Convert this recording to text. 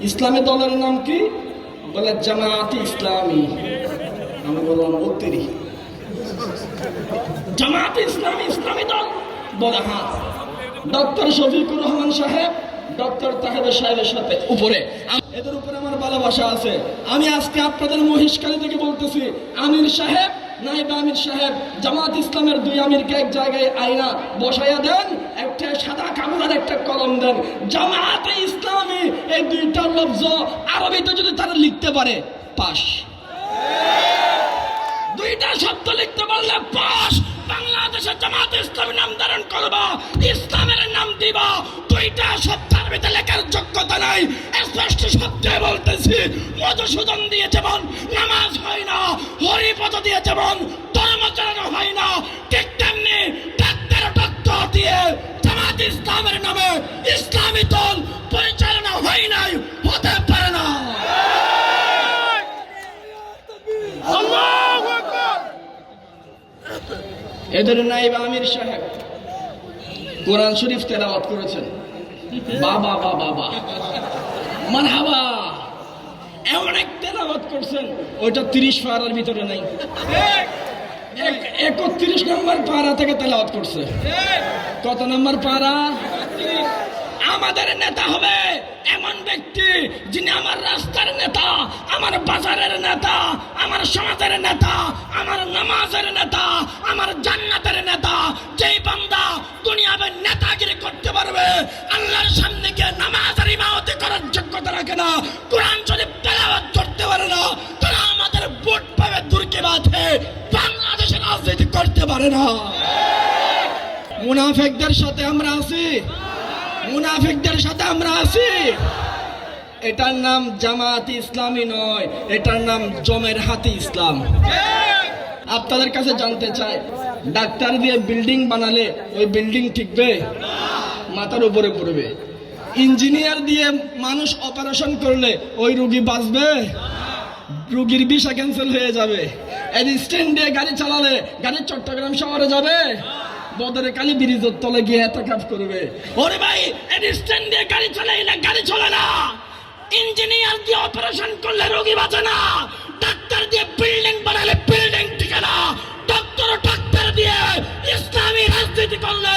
ইসলামী দলের নাম কি? বলে জামায়াতে ইসলামী। আমি বললাম উত্তরি জামায়াতে ইসলামী ইসলামী দল? বলে হ্যাঁ। ডক্টর শফিকুর রহমান সাহেব, ডক্টর তাহের সাহেবের সাথে উপরে, এদের উপরে আমার ভালোবাসা আছে। আমি আজকে আপনাদের মহিষকালী থেকে বলতেছি, আমির সাহেব, নাইবা আমির সাহেব, জামাত ইসলামের দুই আমিরকে এক জায়গায় আইনা বসাইয়া দেন, একটা সাদা কাগজ আর একটা কলম দেন, জামাতে ইসলামী এই দুইটা লফজ আরবিতে যদি তারা লিখতে পারে, পাস। দুইটা শব্দ লিখতে পারলে পাস। বাংলাদেশের জামাত ইসলামী নাম ধারণ করবা, ইসলামের নাম দিবা, দুইটা শব্দের ভিতরে লেখার যোগ্যতা নাই। স্পষ্ট শব্দে বলতেছি, মধুসূদন দিয়ে যেমন নামাজ হয় না, হরিপদ দিয়ে যেমন ধর্ম চালানো হয় না, ঠিক তেমনি ডক্টর দিয়ে জামাত ইসলামের নামে ইসলামী দল পরিচালনা হয় নাই, হতে পারে না। এদের নাইবা আমির সাহেব কোরআন শরীফ তেলাওয়াত করেছেন, বাবা বাবা বাবা মারহাবা, এমন এক তেলাওয়াত করছেন ওইটা 30 পারার ভিতরে নাই, 31 নম্বর পারা থেকে তেলাওয়াত করছে। কত নম্বর পারা? আমাদের নেতা হবে এমন ব্যক্তি যিনি আমার রাস্তার নেতা, আমার বাজারের নেতা, আমার সমাজের নেতা, আমার নামাজের নেতা, আমার জান্নাতের নেতা। যেই বান্দা দুনিয়াবে নেতাগিরি করতে পারবে, আল্লাহর সামনে গিয়ে নামাজ আর ইমামতি করার যোগ্যতা রাখে না, কোরআন শরীফ তেলাওয়াত করতে পারে না, তারা আমাদের ভোট পাবে দুর্গে বাঁধে, বাংলাদেশের রাজনীতি করতে পারে না। মুনাফিকদের সাথে আমরা আছি, মুনাফিকদের সাথে আমরা আছি। এটার নাম জামায়াতে ইসলামী নয়, এটার নাম জমের হাতি ইসলাম। আপনাদের কাছে জানতে চাই, ডাক্তার দিয়ে বিল্ডিং বানালে ওই বিল্ডিং টিকবে? মাথার উপরে পড়বে। ইঞ্জিনিয়ার দিয়ে মানুষ অপারেশন করলে ওই রোগী বাঁচবে? রোগীর ভিসা ক্যান্সেল হয়ে যাবে। স্ট্যান্ড দিয়ে গাড়ি চালালে গাড়ি চট্টগ্রাম শহরে যাবে? বদরে কালী ব্রিজের তলে গিয়ে এতকাফ করবে। ওরে ভাই, স্ট্যান্ড দিয়ে গাড়ি চালাইলে গাড়ি চলে না। ইঞ্জিনিয়ার দিয়ে অপারেশন করলে রোগী বাঁচে না। ডাক্তার দিয়ে বিল্ডিং বানালে বিল্ডিং টিকে না। ডক্টর দিয়ে ইসলামী রাজনীতি করলে